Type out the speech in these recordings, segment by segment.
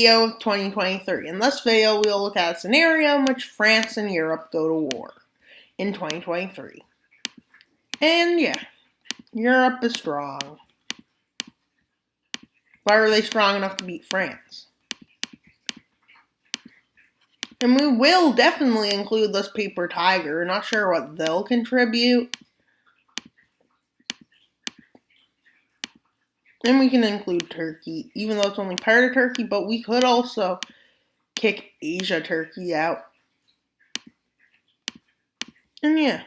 Video of 2023. In this video, we'll look at a scenario in which France and Europe go to war in 2023. And yeah, Europe is strong. But are they strong enough to beat France? And we will definitely include this paper tiger. Not sure what they'll contribute. And we can include Turkey, even though it's only part of Turkey, but we could also kick Asia Turkey out. And yeah,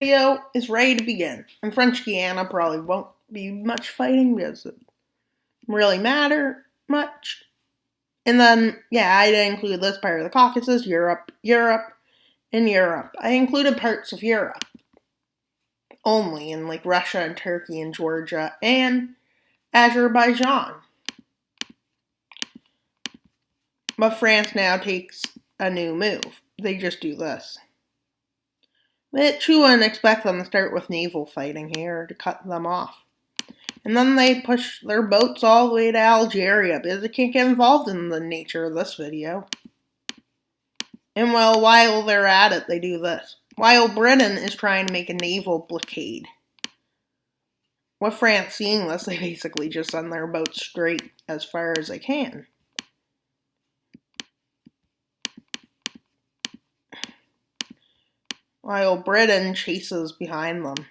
video is ready to begin. And French Guiana probably won't be much fighting because it doesn't really matter much. And then, yeah, I didn't include this part of the Caucasus, Europe, and Europe. I included parts of Europe only, in like Russia and Turkey and Georgia and Azerbaijan. But France now takes a new move. They just do this. But you wouldn't expect them to start with naval fighting here to cut them off. And then they push their boats all the way to Algeria because they can't get involved in the nature of this video. And well, while they're at it, they do this. While Britain is trying to make a naval blockade. With France seeing this, they basically just send their boats straight as far as they can. While Britain chases behind them.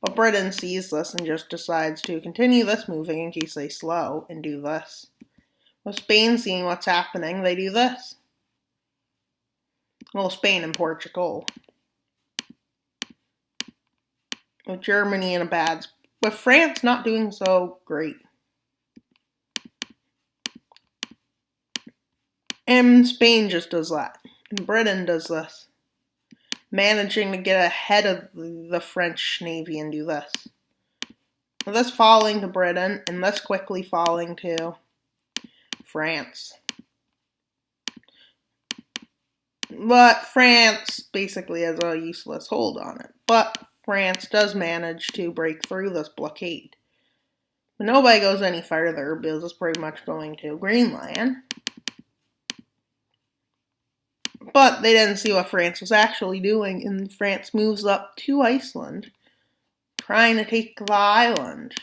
But Britain sees this and just decides to continue this moving in case they slow and do this. With Spain seeing what's happening, they do this. Well, Spain and Portugal. With Germany in a bad spot. With France not doing so great. And Spain just does that. And Britain does this. Managing to get ahead of the French Navy and do this. With this falling to Britain, and this quickly falling to France. But France basically has a useless hold on it. But France does manage to break through this blockade. But nobody goes any further because it's pretty much going to Greenland. But they didn't see what France was actually doing, and France moves up to Iceland, trying to take the island.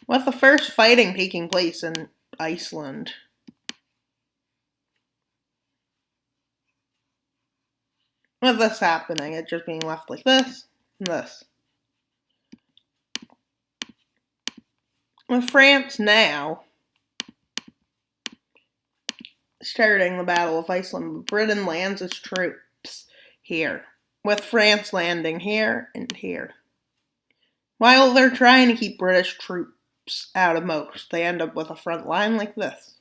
With the first fighting taking place in Iceland. With this happening, it just being left like this and this. With France now starting the Battle of Iceland, Britain lands its troops here, with France landing here and here. While they're trying to keep British troops out of most, they end up with a front line like this.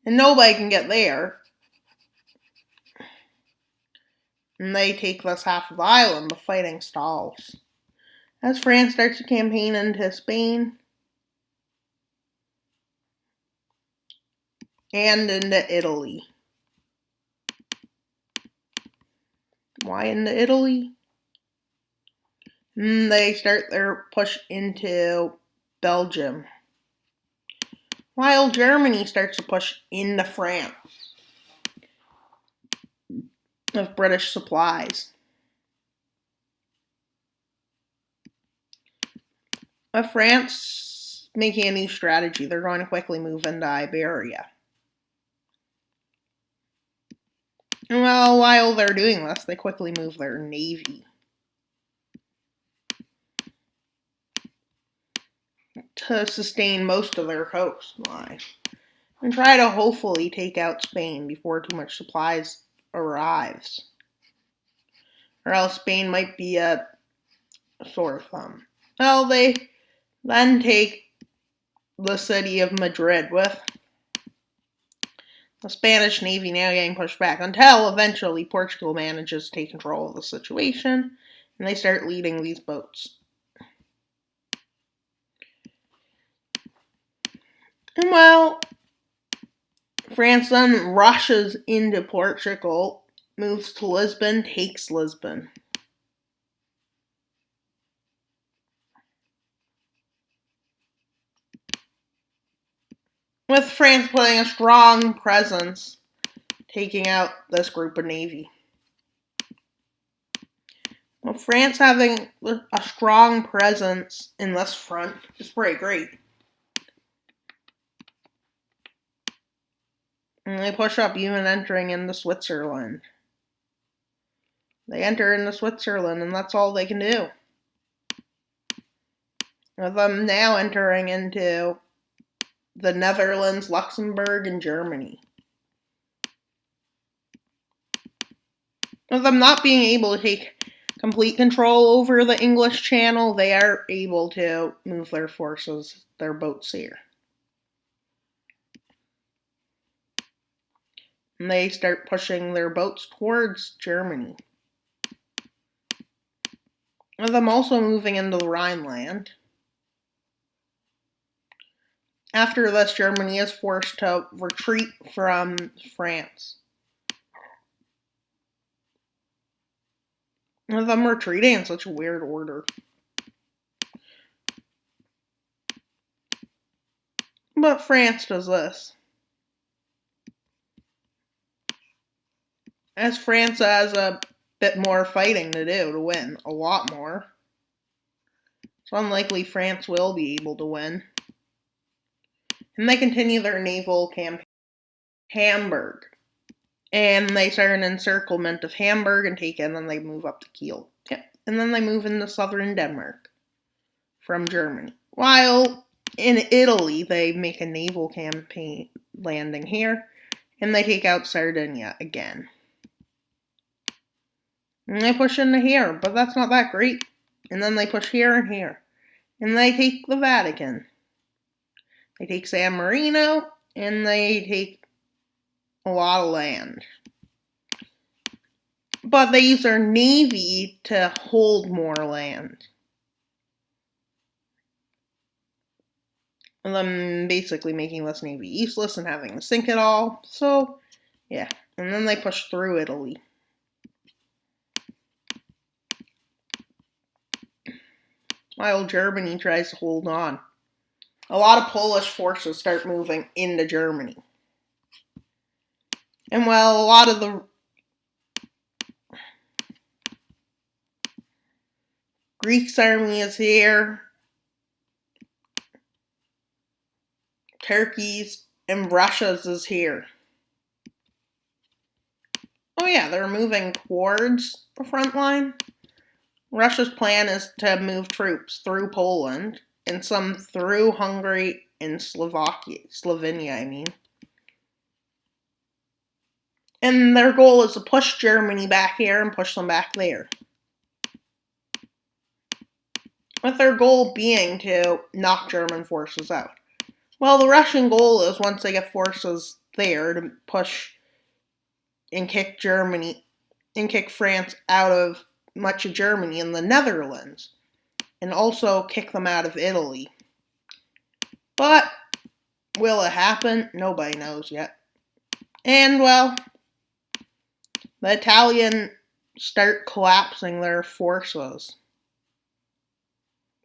And nobody can get there. And they take this half of the island, the fighting stalls. As France starts to campaign into Spain and into Italy. Why into Italy? And they start their push into Belgium. While Germany starts to push into France. Of British supplies. With France making a new strategy, they're going to quickly move into Iberia. And well, while they're doing this, they quickly move their navy to sustain most of their coastline and try to hopefully take out Spain before too much supplies arrives. Or else Spain might be a sore thumb. Well, they then take the city of Madrid with the Spanish Navy now getting pushed back until eventually Portugal manages to take control of the situation and they start leading these boats. And well, France then rushes into Portugal, moves to Lisbon, takes Lisbon. with France putting a strong presence, taking out this group of navy. Well, France having a strong presence in this front is pretty great. And they push up, even entering into Switzerland. They enter into Switzerland, and that's all they can do. With them now entering into the Netherlands, Luxembourg, and Germany. With them not being able to take complete control over the English Channel, they are able to move their forces, their boats here. And they start pushing their boats towards Germany. With them also moving into the Rhineland. After this, Germany is forced to retreat from France. With them retreating in such a weird order. But France does this. As France has a bit more fighting to do to win. A lot more. It's unlikely France will be able to win. And they continue their naval campaign. Hamburg. And they start an encirclement of Hamburg and take it, and then they move up to Kiel. Yep. And then they move into southern Denmark from Germany. While in Italy, they make a naval campaign landing here, and they take out Sardinia again. And they push into here, but that's not that great. And then they push here and here. And they take the Vatican. They take San Marino, and they take a lot of land. But they use their navy to hold more land. And then basically making this navy useless and having to sink it all. So, yeah. And then they push through Italy. While Germany tries to hold on. A lot of Polish forces start moving into Germany. And while a lot of the Greek's army is here, Turkey's and Russia's is here. Oh yeah, they're moving towards the front line. Russia's plan is to move troops through Poland and some through Hungary and Slovenia, I mean. And their goal is to push Germany back here and push them back there. With their goal being to knock German forces out. Well, the Russian goal is once they get forces there to push and kick Germany and kick France out of much of Germany and the Netherlands, and also kick them out of Italy. But will it happen? Nobody knows yet. And well, the Italians start collapsing their forces.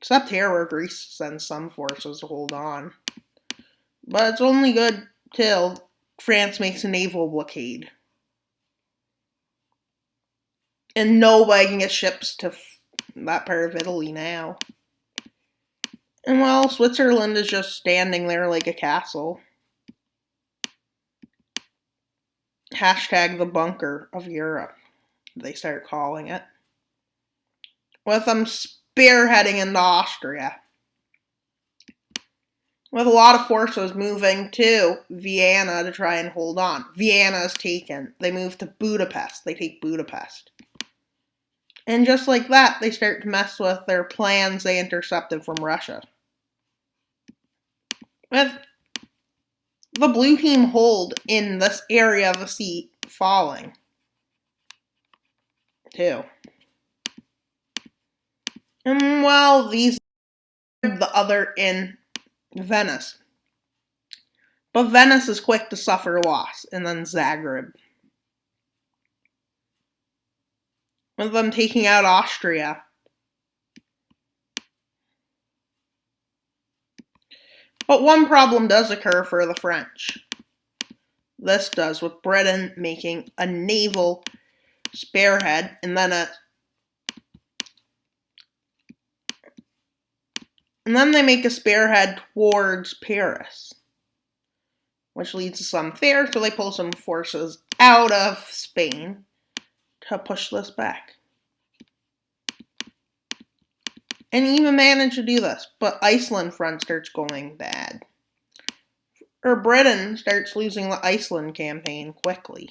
Except here where Greece sends some forces to hold on. But it's only good till France makes a naval blockade. And nobody can get ships to that part of Italy now. And well, Switzerland is just standing there like a castle. Hashtag the bunker of Europe, they start calling it. With them spearheading into Austria. With a lot of forces moving to Vienna to try and hold on. Vienna is taken. They move to Budapest. They take Budapest. And just like that, they start to mess with their plans they intercepted from Russia. With the blue team hold in this area of the sea falling, too. And well, these are the other in Venice. But Venice is quick to suffer loss, and then Zagreb. With them taking out Austria. But one problem does occur for the French. This does, with Britain making a naval spearhead and then they make a spearhead towards Paris, which leads to some fear, so they pull some forces out of Spain to push this back. And even manage to do this, but Iceland front starts going bad. Or Britain starts losing the Iceland campaign quickly,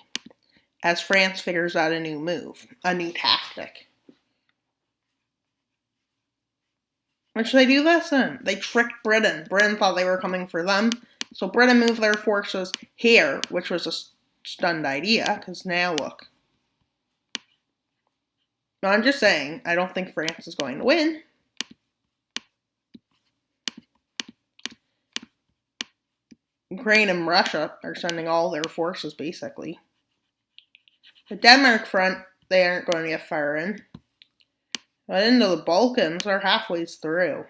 as France figures out a new move, a new tactic. Which they do this in. They tricked Britain. Britain thought they were coming for them, so Britain moved their forces here, which was a stunned idea, because now look. No, I'm just saying, I don't think France is going to win. Ukraine and Russia are sending all their forces, basically. The Denmark front, they aren't going to get far in. But into the Balkans, they're halfway through.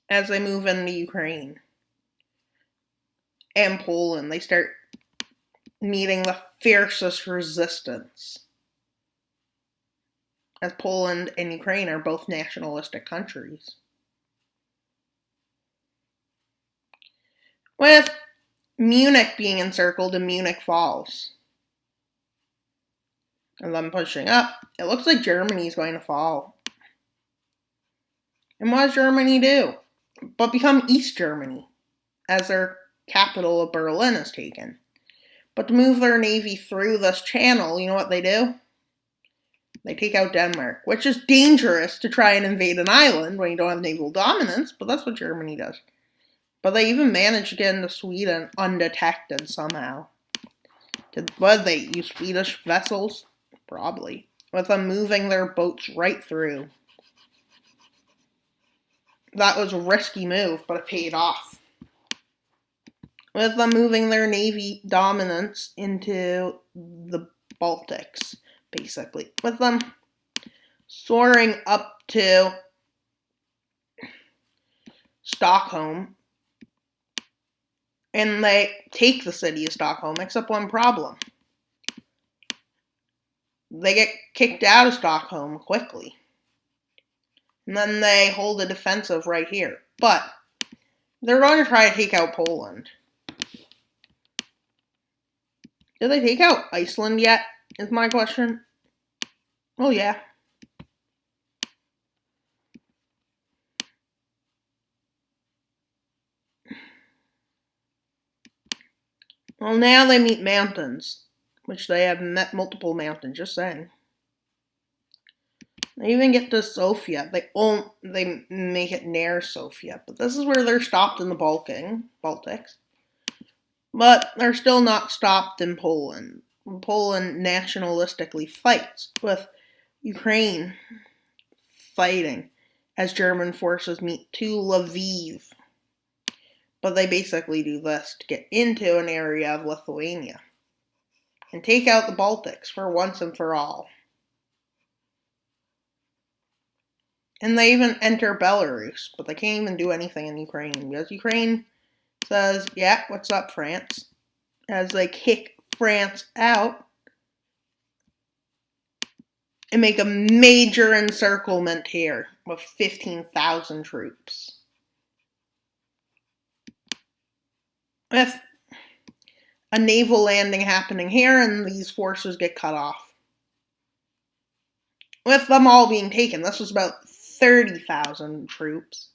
As they move into Ukraine and Poland, they start meeting the fiercest resistance. As Poland and Ukraine are both nationalistic countries. With Munich being encircled and Munich falls. And them pushing up, it looks like Germany's going to fall. And what does Germany do? But become East Germany, as their capital of Berlin is taken. But to move their navy through this channel, you know what they do? They take out Denmark, which is dangerous to try and invade an island when you don't have naval dominance, but that's what Germany does. But they even managed to get into Sweden undetected somehow. What, they use Swedish vessels? Probably. With them moving their boats right through. That was a risky move, but it paid off. With them moving their navy dominance into the Baltics, basically. With them soaring up to Stockholm. And they take the city of Stockholm, except one problem. They get kicked out of Stockholm quickly. And then they hold a defensive right here. But they're going to try to take out Poland. Did they take out Iceland yet? Is my question. Oh, yeah. Well, now they meet mountains, which they have met multiple mountains, just saying. They even get to Sofia. They make it near Sofia, but this is where they're stopped in the Baltics. But they're still not stopped in Poland. Poland nationalistically fights, with Ukraine fighting as German forces meet to Lviv. But they basically do this to get into an area of Lithuania and take out the Baltics for once and for all. And they even enter Belarus, but they can't even do anything in Ukraine, because Ukraine says, yeah, what's up, France? As they kick France out and make a major encirclement here with 15,000 troops. With a naval landing happening here, and these forces get cut off. With them all being taken, this was about 30,000 troops.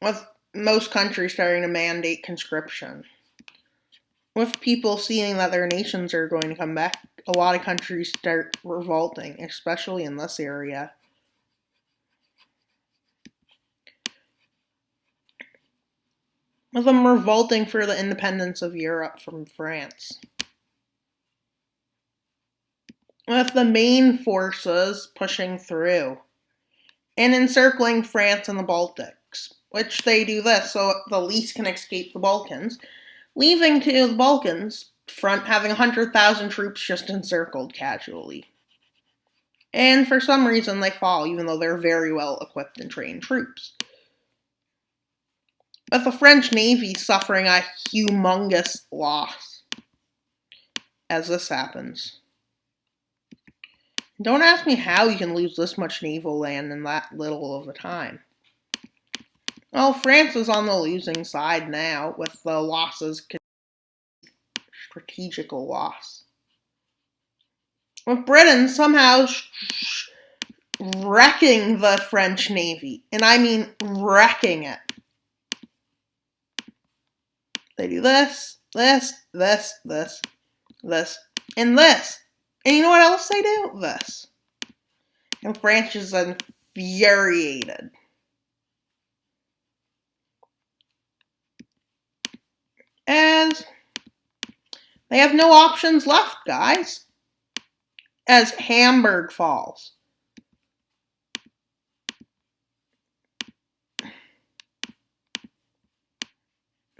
With most countries starting to mandate conscription. With people seeing that their nations are going to come back, a lot of countries start revolting, especially in this area. With them revolting for the independence of Europe from France. With the main forces pushing through and encircling France and the Baltics, which they do this so the least can escape the Balkans, leaving to the Balkans front having 100,000 troops just encircled casually. And for some reason they fall, even though they're very well equipped and trained troops. But the French Navy suffering a humongous loss as this happens. Don't ask me how you can lose this much naval land in that little of a time. Well, France is on the losing side now, with the losses strategical loss. With Britain somehow wrecking the French Navy, and I mean wrecking it. They do this, this, this, this, this, and this. And you know what else they do? This. And France is infuriated. As they have no options left, guys. As Hamburg falls.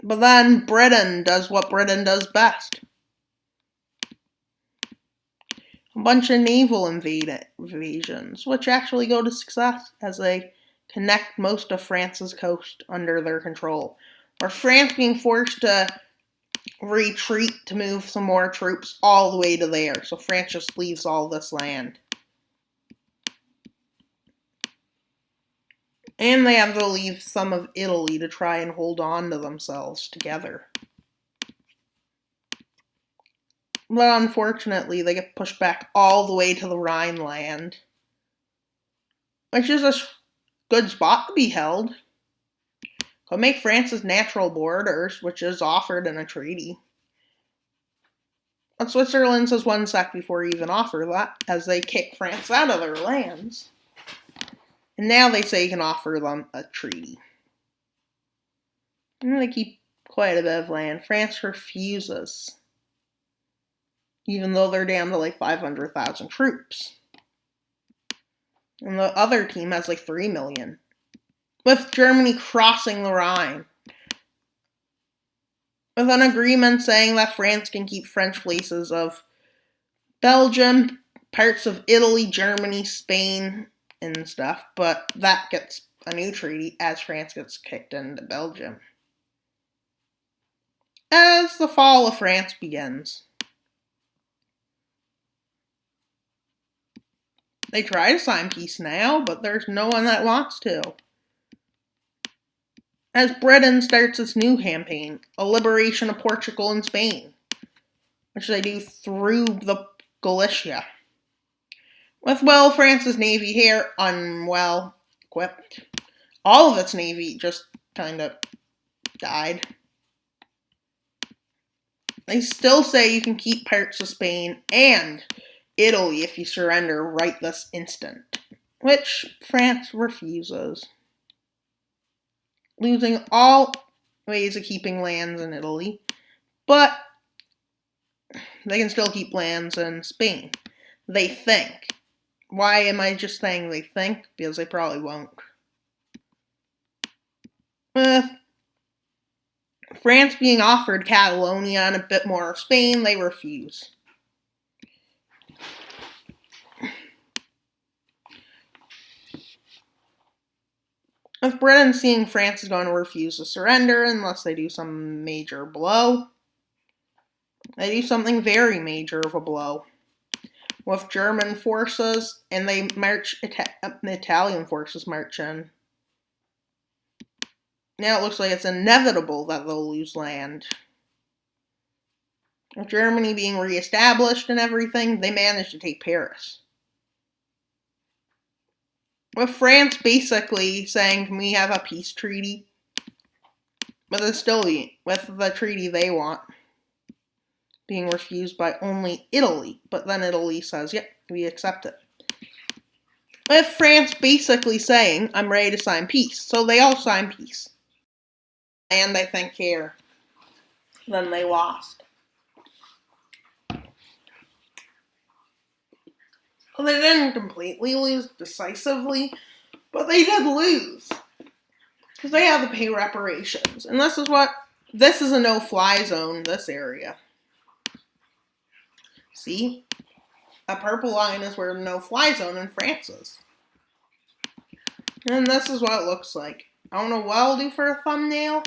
But then Britain does what Britain does best. A bunch of naval invasions, which actually go to success as they connect most of France's coast under their control. Or France being forced to retreat to move some more troops all the way to there. So France just leaves all this land. And they have to leave some of Italy to try and hold on to themselves together. But unfortunately, they get pushed back all the way to the Rhineland, which is a good spot to be held. Could make France's natural borders, which is offered in a treaty. But Switzerland says one sec before you even offer that, as they kick France out of their lands. And now they say you can offer them a treaty. And they keep quite a bit of land. France refuses, even though they're down to like 500,000 troops. And the other team has like 3 million. With Germany crossing the Rhine. With an agreement saying that France can keep French places of Belgium, parts of Italy, Germany, Spain, and stuff. But that gets a new treaty as France gets kicked into Belgium. As the fall of France begins. They try to sign peace now, but there's no one that wants to. As Britain starts its new campaign, a liberation of Portugal and Spain, which they do through the Galicia. With, well, France's navy here unwell equipped. All of its navy just kind of died. They still say you can keep parts of Spain and Italy if you surrender right this instant, which France refuses, losing all ways of keeping lands in Italy, but they can still keep lands in Spain. They think. Why am I just saying they think? Because they probably won't. With France being offered Catalonia and a bit more of Spain, they refuse. With Britain seeing France is going to refuse to surrender unless they do some major blow, they do something very major of a blow. With German forces, and they march, the Italian forces march in. Now it looks like it's inevitable that they'll lose land. With Germany being reestablished and everything, they managed to take Paris. With France basically saying, can we have a peace treaty? But it's still with the treaty they want being refused by only Italy. But then Italy says, yep, we accept it. With France basically saying, I'm ready to sign peace. So they all sign peace. And I think here, then they lost. Well, they didn't completely lose decisively, but they did lose. Because they had to pay reparations. And this is a no-fly zone, this area. See? a purple line is where the no-fly zone in France is. And this is what it looks like. I don't know what I'll do for a thumbnail,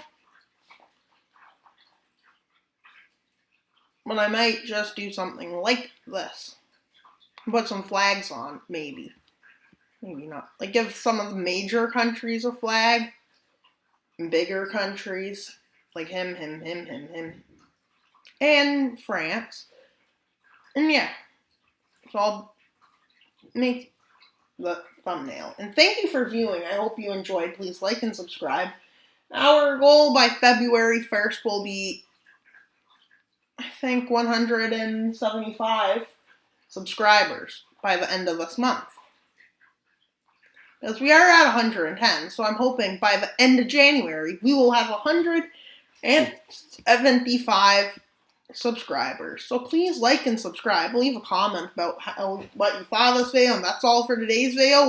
but I might just do something like this. Put some flags on, maybe. Maybe not. Like give some of the major countries a flag. Bigger countries. Like him. And France. And yeah. So I'll make the thumbnail. And thank you for viewing. I hope you enjoyed. Please like and subscribe. Our goal by February 1st will be, I think, 175 subscribers by the end of this month. Because we are at 110, so I'm hoping by the end of January we will have 175 subscribers. So please like and subscribe. Leave a comment about what you thought of this video, and that's all for today's video.